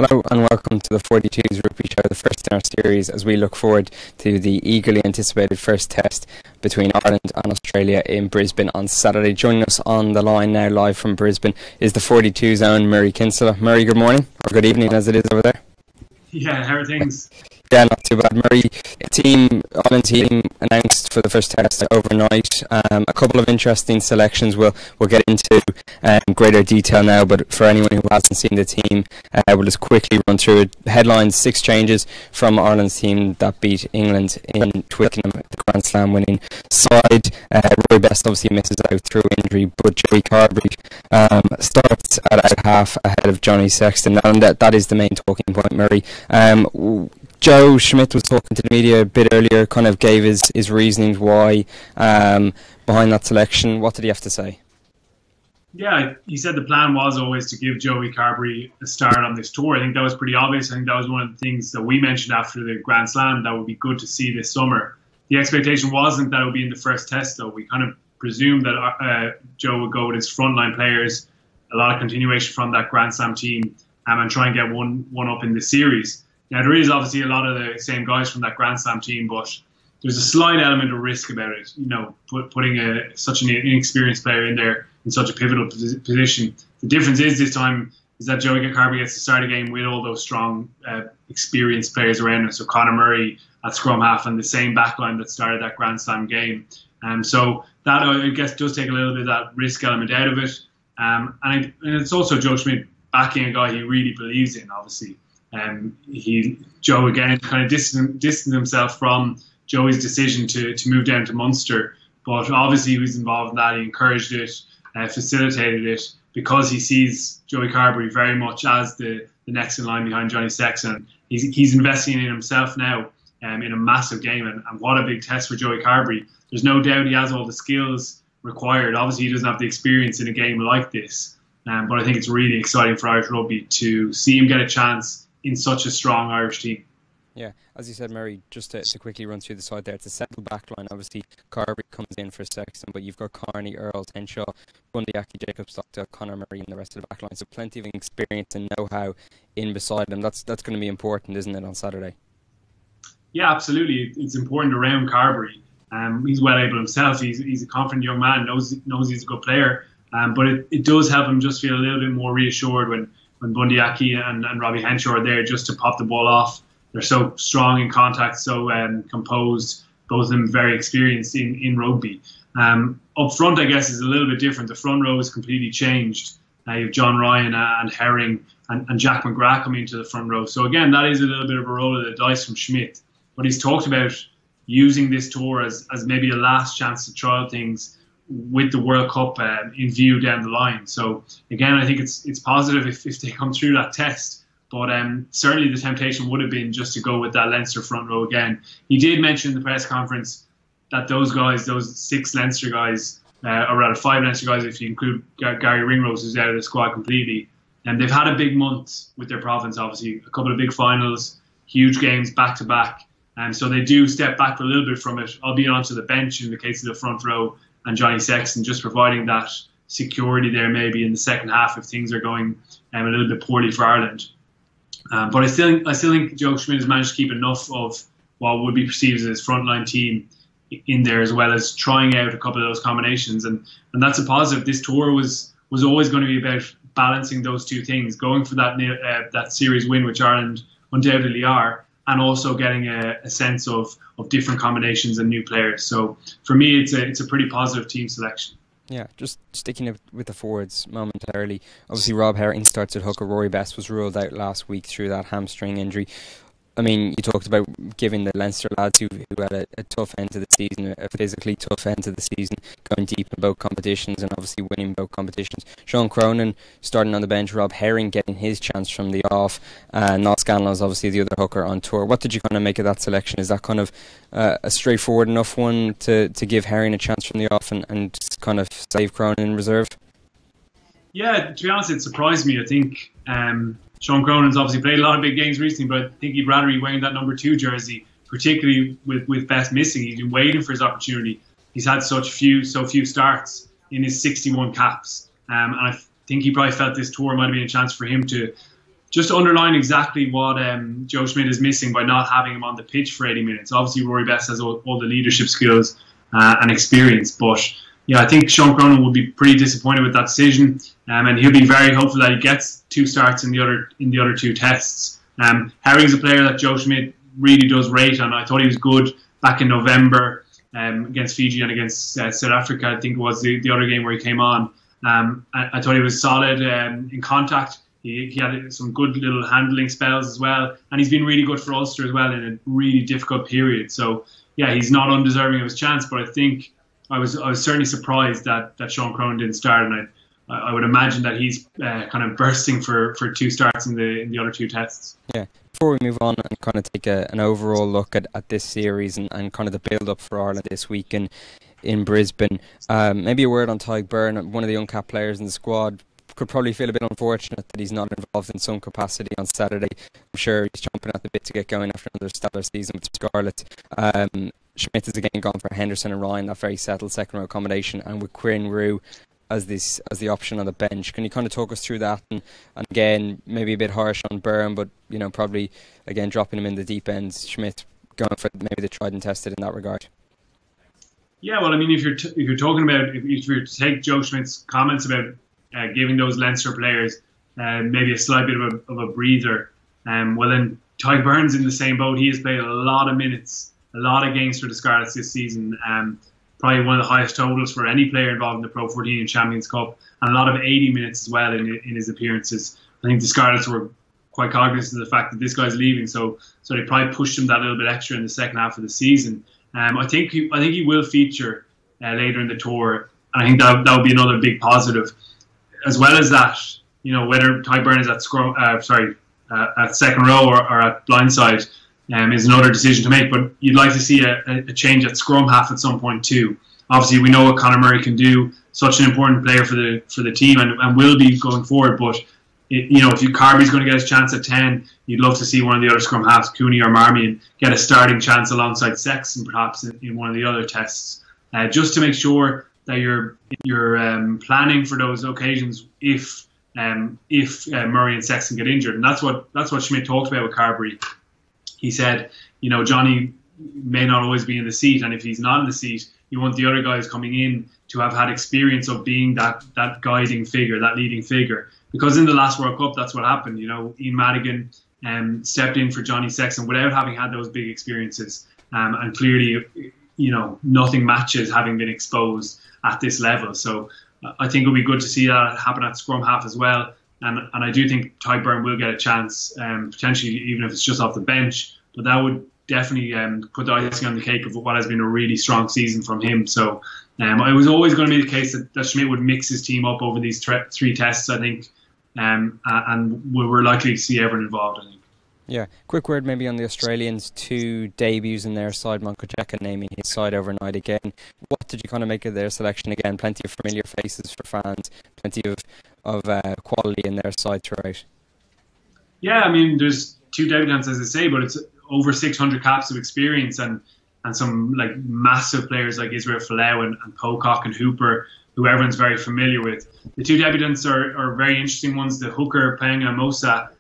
Hello and welcome to the 42's Rugby Show, the first in our series as we look forward to the eagerly anticipated first test between Ireland and Australia in Brisbane on Saturday. Joining us on the line now live from Brisbane is the 42's own Murray Kinsella. Murray, good morning, or good evening as it is over there. Yeah, how are things? Yeah, not too bad. Murray, Ireland team announced for the first test overnight. A couple of interesting selections we'll get into greater detail now, but for anyone who hasn't seen the team, we'll just quickly run through it. Headlines: 6 changes from Ireland's team that beat England in Twickenham, the Grand Slam winning side. Roy Best obviously misses out through injury, but Joey Carberry starts at half ahead of Johnny Sexton, and that is the main talking point, Murray. Joe Schmidt was talking to the media a bit earlier, kind of gave his reasonings why behind that selection. What did he have to say? Yeah, he said the plan was always to give Joey Carberry a start on this tour. I think that was pretty obvious. I think that was one of the things that we mentioned after the Grand Slam that would be good to see this summer. The expectation wasn't that it would be in the first test, though. We kind of presumed that Joe would go with his frontline players, a lot of continuation from that Grand Slam team, and try and get one up in the series. Now, there is obviously a lot of the same guys from that Grand Slam team, but there's a slight element of risk about it. You know, putting such an inexperienced player in there in such a pivotal position. The difference is this time is that Joey Carberry gets to start a game with all those strong, experienced players around him. So Conor Murray at scrum half and the same backline that started that Grand Slam game. So that, I guess, does take a little bit of that risk element out of it. And it's also Joe Schmidt backing a guy he really believes in, obviously. Joe again kind of distanced himself from Joey's decision to move down to Munster, but obviously he was involved in that. He encouraged it, facilitated it, because he sees Joey Carberry very much as the next in line behind Johnny Sexton. He's investing in himself now in a massive game, and what a big test for Joey Carberry. There's no doubt he has all the skills required. Obviously he doesn't have the experience in a game like this, but I think it's really exciting for Irish rugby to see him get a chance in such a strong Irish team. Yeah, as you said, Murray, just to quickly run through the side there, it's a settled backline. Obviously, Carberry comes in for Sexton, but you've got Carney, Earl, Henshaw, Bundyaki, Jacob Stockdale, Conor Murray, and the rest of the backline. So plenty of experience and know-how in beside them. That's going to be important, isn't it, on Saturday? Yeah, absolutely. It's important around Carberry. He's well able himself. He's a confident young man. Knows he's a good player. But it does help him just feel a little bit more reassured when Bundyaki and Robbie Henshaw are there just to pop the ball off. They're so strong in contact, so composed, both of them very experienced in rugby. Up front, I guess, is a little bit different. The front row is completely changed. You have John Ryan and Herring and Jack McGrath coming into the front row. So again, that is a little bit of a roll of the dice from Schmidt. But he's talked about using this tour as maybe a last chance to trial things with the World Cup in view down the line. So again, I think it's positive if they come through that test. But certainly the temptation would have been just to go with that Leinster front row again. He did mention in the press conference that those 6 Leinster guys, or rather 5 Leinster guys if you include Gary Ringrose, who's out of the squad completely, and they've had a big month with their province, obviously. A couple of big finals, huge games back-to-back. And so they do step back a little bit from it, albeit onto the bench in the case of the front row, and Johnny Sexton just providing that security there maybe in the second half if things are going a little bit poorly for Ireland. But I still think Joe Schmidt has managed to keep enough of what would be perceived as his frontline team in there, as well as trying out a couple of those combinations, and that's a positive. This tour was always going to be about balancing those two things, going for that series win, which Ireland undoubtedly are, and also getting a sense of different combinations and new players. So for me, it's a pretty positive team selection. Yeah, just sticking with the forwards momentarily. Obviously, Rob Herring starts at hooker. Rory Best was ruled out last week through that hamstring injury. I mean, you talked about giving the Leinster lads who had a tough end to the season, a physically tough end to the season, going deep in both competitions and obviously winning both competitions. Sean Cronin starting on the bench, Rob Herring getting his chance from the off, Noel Scanlon is obviously the other hooker on tour. What did you kind of make of that selection? Is that kind of a straightforward enough one to give Herring a chance from the off and kind of save Cronin in reserve? Yeah, to be honest, it surprised me. I think Sean Cronin's obviously played a lot of big games recently, but I think he'd rather be wearing that number 2 jersey, particularly with Best missing. He's been waiting for his opportunity. He's had so few starts in his 61 caps, and I think he probably felt this tour might have been a chance for him to just to underline exactly what Joe Schmidt is missing by not having him on the pitch for 80 minutes. Obviously, Rory Best has all the leadership skills and experience, but yeah, I think Sean Cronin will be pretty disappointed with that decision, and he'll be very hopeful that he gets 2 starts in the other 2 tests. Herring's a player that Joe Schmidt really does rate, and I thought he was good back in November against Fiji and against South Africa. I think it was the other game where he came on. I thought he was solid in contact. He had some good little handling spells as well, and he's been really good for Ulster as well in a really difficult period. So yeah, he's not undeserving of his chance, but I think I was certainly surprised that Sean Cronin didn't start, and I would imagine that he's kind of bursting for 2 starts in the other 2 tests. Yeah. Before we move on and kind of take an overall look at this series and kind of the build-up for Ireland this week in Brisbane, maybe a word on Tadhg Byrne, one of the uncapped players in the squad. Could probably feel a bit unfortunate that he's not involved in some capacity on Saturday. I'm sure he's chomping at the bit to get going after another stellar season with Scarlet. Schmidt has again gone for Henderson and Ryan, that very settled second row accommodation, and with Quinn Rue as the option on the bench. Can you kind of talk us through that? And again, maybe a bit harsh on Byrne, but probably again dropping him in the deep end. Schmidt going for maybe the tried and tested in that regard. Yeah, well, I mean, if you're talking about if you're to take Joe Schmidt's comments about giving those Leinster players maybe a slight bit of a breather, well then Tadhg Byrne's in the same boat. He has played a lot of minutes, a lot of games for the Scarlets this season. Probably one of the highest totals for any player involved in the Pro 14 and Champions Cup, and a lot of 80 minutes as well in his appearances. I think the Scarlets were quite cognizant of the fact that this guy's leaving, so they probably pushed him that little bit extra in the second half of the season. I think he will feature later in the tour, and I think that would be another big positive. As well as that, whether Tadhg Byrne is at second row or at blindside is another decision to make. But you'd like to see a change at scrum half at some point too. Obviously, we know what Conor Murray can do. Such an important player for the team and will be going forward. But if Carbery's going to get his chance at 10, you'd love to see one of the other scrum halves, Cooney or Marmion, get a starting chance alongside Sexton perhaps in one of the other tests, just to make sure that you're planning for those occasions if Murray and Sexton get injured. And that's what Schmidt talked about with Carbery. He said, Johnny may not always be in the seat, and if he's not in the seat, you want the other guys coming in to have had experience of being that guiding figure, that leading figure. Because in the last World Cup, that's what happened. Ian Madigan stepped in for Johnny Sexton without having had those big experiences, and clearly, nothing matches having been exposed at this level. So I think it'll be good to see that happen at scrum half as well. And I do think Tadhg Byrne will get a chance, potentially even if it's just off the bench. But that would definitely put the icing on the cake of what has been a really strong season from him. So it was always going to be the case that Schmidt would mix his team up over these 3 tests, I think. And we're likely to see everyone involved, I think. Yeah, quick word maybe on the Australians, 2 debuts in their side, Monkojeka naming his side overnight again. What did you kind of make of their selection again? Plenty of familiar faces for fans, plenty of quality in their side throughout. Yeah, I mean, there's 2 debutants, as I say, but it's over 600 caps of experience and some like massive players like Israel Folau and Pocock and Hooper, who everyone's very familiar with. The 2 debutants are very interesting ones. The hooker, Paenga Mosa,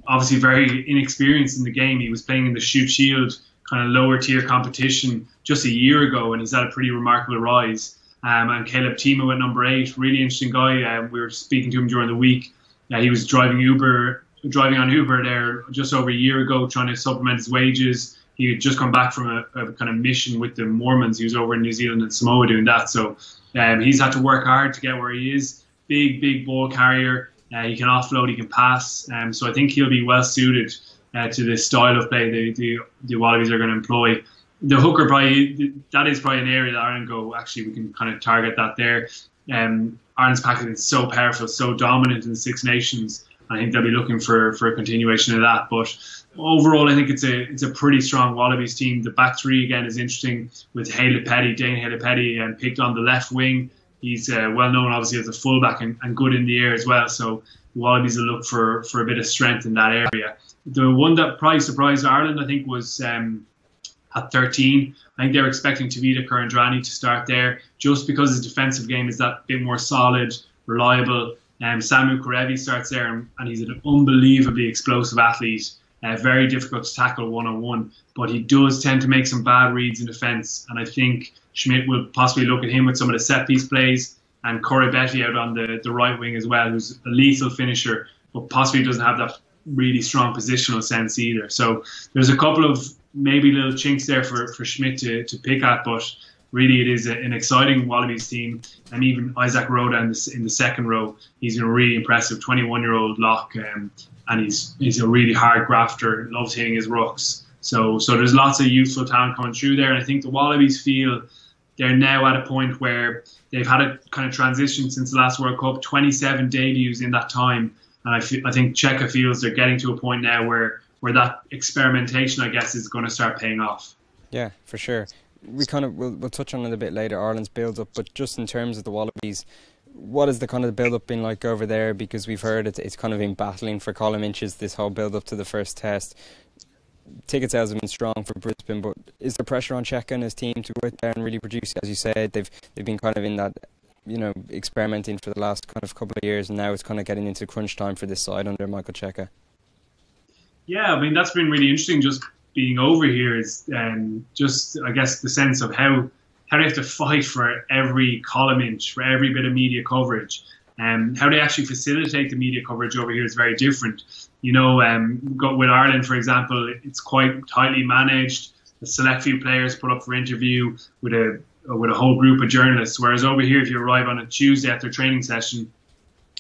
obviously very inexperienced in the game. He was playing in the Shoot Shield kind of lower tier competition just a year ago, and he's had a pretty remarkable rise. And Caleb Timo at number 8, really interesting guy. We were speaking to him during the week. He was driving on Uber there just over a year ago, trying to supplement his wages. He had just come back from a kind of mission with the Mormons. He was over in New Zealand and Samoa doing that. So he's had to work hard to get where he is. Big ball carrier. He can offload, he can pass. So I think he'll be well suited to the style of play the Wallabies are going to employ. The hooker, that is probably an area that Ireland go, actually, we can kind of target that there. Ireland's packet is so powerful, so dominant in the Six Nations. I think they'll be looking for a continuation of that. But overall, I think it's a pretty strong Wallabies team. The back 3 again is interesting with Dane Haley-Petty, picked on the left wing. He's well known, obviously, as a fullback and good in the air as well. So the Wallabies will look for a bit of strength in that area. The one that probably surprised Ireland, I think, was at 13. I think they were expecting Tavita Kurandrani to start there just because his defensive game is that bit more solid, reliable. Samu Karevi starts there, and he's an unbelievably explosive athlete. Very difficult to tackle one-on-one, but he does tend to make some bad reads in defence. And I think Schmidt will possibly look at him with some of the set-piece plays, and Corey Betty out on the right wing as well, who's a lethal finisher, but possibly doesn't have that really strong positional sense either. So there's a couple of maybe little chinks there for Schmidt to pick at, but really it is an exciting Wallabies team. And even Isaac Roda in the second row, he's a really impressive 21-year-old lock, and he's a really hard grafter, loves hitting his rucks. So there's lots of youthful talent coming through there, and I think the Wallabies feel they're now at a point where they've had a kind of transition since the last World Cup, 27 debuts in that time, and I think Cheika feels they're getting to a point now where that experimentation, I guess, is going to start paying off. Yeah, for sure. We'll touch on it a bit later, Ireland's build-up, but just in terms of the Wallabies, what has the kind of build-up been like over there? Because we've heard it's kind of been battling for column inches, this whole build-up to the first test. Ticket sales have been strong for Brisbane, but is there pressure on Cheika and his team to go out there and really produce? As you said, they've been kind of in that, experimenting for the last kind of couple of years, and now it's kind of getting into crunch time for this side under Michael Cheika. Yeah, I mean, that's been really interesting, just being over here, is just, I guess, the sense of how they have to fight for every column inch, for every bit of media coverage. How they actually facilitate the media coverage over here is very different. With Ireland, for example, it's quite tightly managed. A select few players put up for interview with a whole group of journalists. Whereas over here, if you arrive on a Tuesday after training session,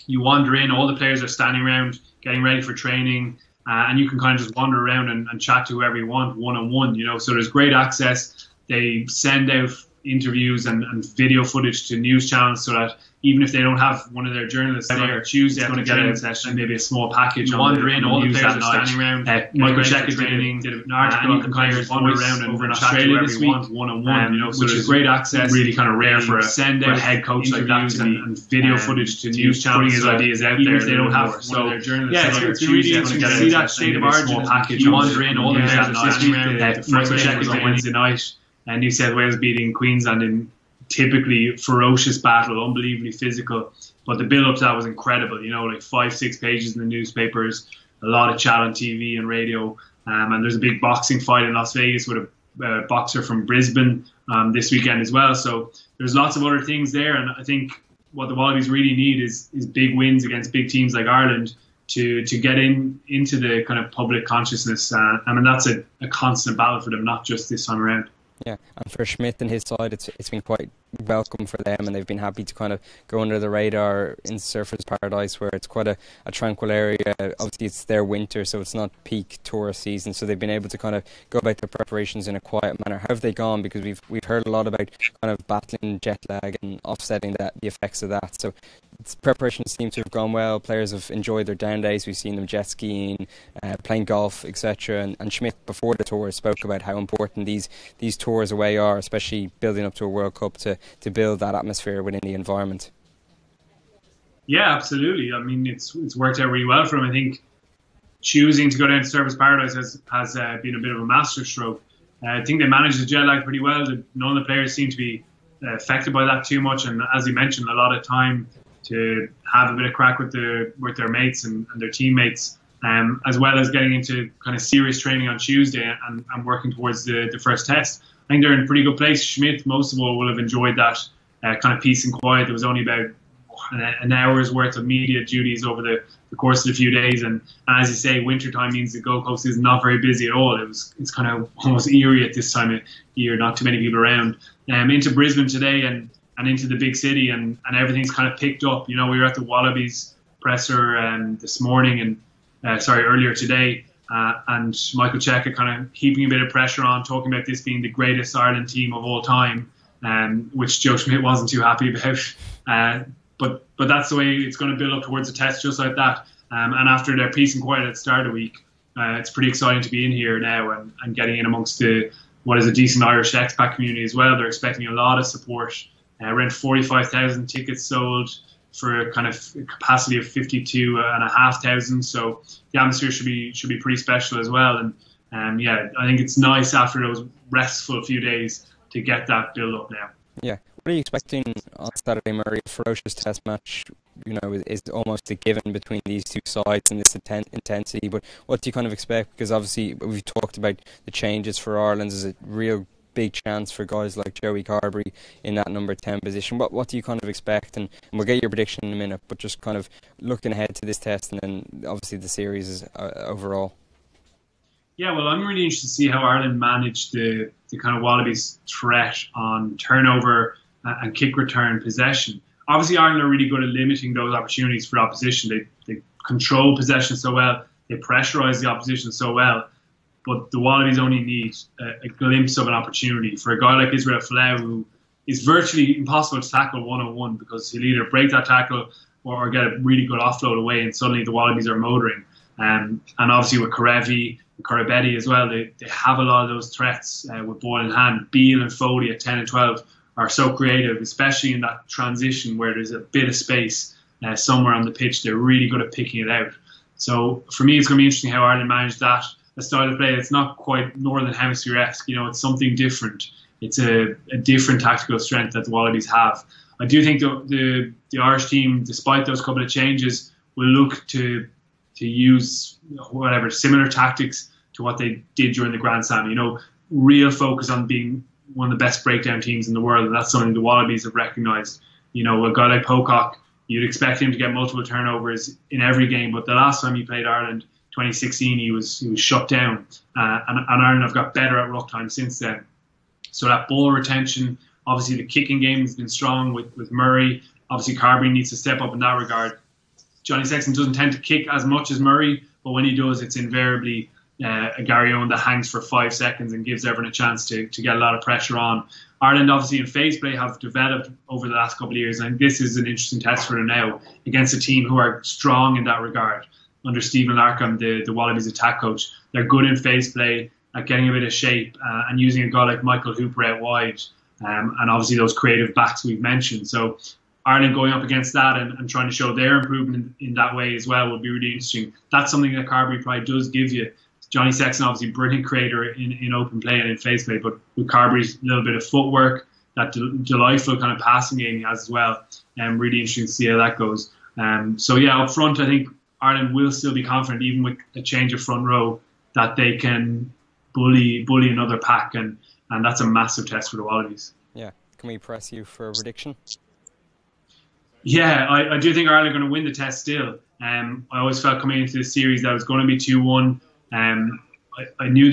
you wander in, all the players are standing around getting ready for training, and you can kind of just wander around and chat to whoever you want one-on-one. So there's great access. They send out interviews and video footage to news channels so that even if they don't have one of their journalists there Tuesday, it's going to get a session, maybe a small package. You wander in, all the players are standing around. Michael Cheika did an article on the players, wander around and Australia this week, one-on-one. So there's great access. Really kind of rare for a head coach like that, and video footage to news channels, putting his ideas out there. If they don't have one of their journalists, it's really interesting to see that state of origin. You wander in, all the players are standing around. Michael Cheika on Wednesday night, and New South Wales beating Queensland in typically ferocious battle, unbelievably physical, but the build up to that was incredible. Like 5-6 pages in the newspapers, a lot of chat on TV and radio, and there's a big boxing fight in Las Vegas with a boxer from Brisbane this weekend as well. So there's lots of other things there, and I think what the Wallabies really need is big wins against big teams like Ireland to get into the kind of public consciousness, and that's a constant battle for them, not just this time around. Yeah, and for Schmidt and his side, it's been quite welcome for them, and they've been happy to kind of go under the radar in Surfers Paradise, where it's quite a tranquil area. Obviously, it's their winter, so it's not peak tourist season, so they've been able to kind of go about their preparations in a quiet manner. How have they gone? Because we've heard a lot about kind of battling jet lag and offsetting the effects of that. So preparations seem to have gone well. Players have enjoyed their down days. We've seen them jet skiing, playing golf, etc. And Schmidt, before the tour, spoke about how important these tours away are, especially building up to a World Cup, to build that atmosphere within the environment. Yeah, absolutely. I mean, it's worked out really well for him. I think choosing to go down to Surfers Paradise has been a bit of a masterstroke. I think they managed the jet lag pretty well. None of the players seem to be affected by that too much, and as you mentioned, a lot of time to have a bit of crack with their mates and their teammates, as well as getting into kind of serious training on Tuesday and working towards the first test. I think they're in a pretty good place. Schmidt, most of all, will have enjoyed that kind of peace and quiet. There was only about an hour's worth of media duties over the course of a few days, and as you say, winter time means the Gold Coast is not very busy at all. It's kind of almost eerie at this time of year, not too many people around. Into Brisbane today and into the big city, and everything's kind of picked up. We were at the Wallabies presser this morning and earlier today, and Michael Cheika kind of heaping a bit of pressure on, talking about this being the greatest Ireland team of all time, which Joe Schmidt wasn't too happy about. But that's the way it's going to build up towards a test, just like that. And after their peace and quiet at the start of the week, it's pretty exciting to be in here now and getting in amongst what is a decent Irish expat community as well. They're expecting a lot of support. Around 45,000 tickets sold for a kind of capacity of 52,500. So the atmosphere should be pretty special as well. And I think it's nice after those restful few days to get that build up now. Yeah. What are you expecting on Saturday, Murray? A ferocious test match. is almost a given between these two sides and this intensity. But what do you kind of expect? Because obviously we've talked about the changes for Ireland. There's a real big chance for guys like Joey Carberry in that number 10 position. What do you kind of expect? And we'll get your prediction in a minute, but just kind of looking ahead to this test and then obviously the series is, overall. Yeah, well, I'm really interested to see how Ireland managed the kind of Wallabies' threat on turnover and kick return possession. Obviously, Ireland are really good at limiting those opportunities for opposition. They control possession so well, they pressurise the opposition so well, but the Wallabies only need a glimpse of an opportunity. For a guy like Israel Folau, who is virtually impossible to tackle one-on-one because he'll either break that tackle or get a really good offload away, and suddenly the Wallabies are motoring. And obviously with Karevi and Karabetti as well, they have a lot of those threats with ball in hand. Beale and Foley at 10 and 12 are so creative, especially in that transition where there's a bit of space somewhere on the pitch. They're really good at picking it out. So for me, it's going to be interesting how Ireland manage that. A style of play that's not quite Northern Hemisphere-esque. It's something different. It's a different tactical strength that the Wallabies have. I do think the Irish team, despite those couple of changes, will look to use whatever similar tactics to what they did during the Grand Slam. Real focus on being one of the best breakdown teams in the world, and that's something the Wallabies have recognised. A guy like Pocock, you'd expect him to get multiple turnovers in every game, but the last time he played Ireland, 2016, he was shut down, and Ireland have got better at ruck time since then. So that ball retention, obviously the kicking game has been strong with Murray. Obviously Carberry needs to step up in that regard. Johnny Sexton doesn't tend to kick as much as Murray, but when he does, it's invariably a Gary Owen that hangs for 5 seconds and gives everyone a chance to get a lot of pressure on. Ireland, obviously, in phase play have developed over the last couple of years, and this is an interesting test for them now against a team who are strong in that regard. Under Stephen Larkham, the Wallabies attack coach, they're good in phase play at getting a bit of shape and using a guy like Michael Hooper out wide, and obviously those creative backs we've mentioned. So Ireland going up against that and trying to show their improvement in that way as well would be really interesting. That's something that Carberry Pride does give you. Johnny Sexton, obviously, brilliant creator in open play and in phase play, but with Carberry's little bit of footwork, that delightful kind of passing game he has as well, really interesting to see how that goes. So yeah, up front, I think Ireland will still be confident, even with a change of front row, that they can bully another pack, and that's a massive test for the Wallabies. Yeah, can we press you for a prediction? Yeah, I do think Ireland are going to win the test still. I always felt coming into this series that it was going to be 2-1. I knew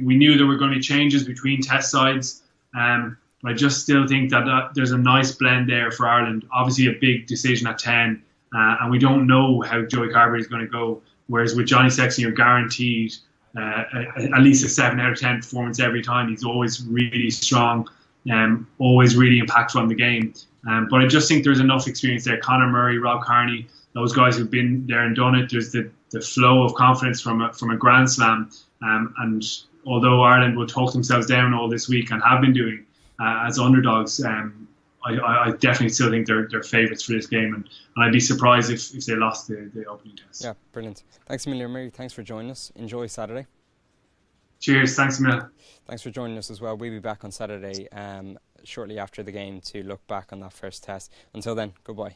we knew there were going to be changes between test sides, but I just still think that there's a nice blend there for Ireland. Obviously, a big decision at 10, and we don't know how Joey Carberry is going to go. Whereas with Johnny Sexton, you're guaranteed at least a 7 out of 10 performance every time. He's always really strong, always really impactful on the game. But I just think there's enough experience there. Conor Murray, Rob Kearney, those guys who've been there and done it. There's the flow of confidence from a Grand Slam. And although Ireland will talk themselves down all this week and have been doing as underdogs, I definitely still think they're favourites for this game. And I'd be surprised if they lost the opening test. Yeah, brilliant. Thanks a million, Mary. Thanks for joining us. Enjoy Saturday. Cheers. Thanks a million. Thanks for joining us as well. We'll be back on Saturday shortly after the game to look back on that first test. Until then, goodbye.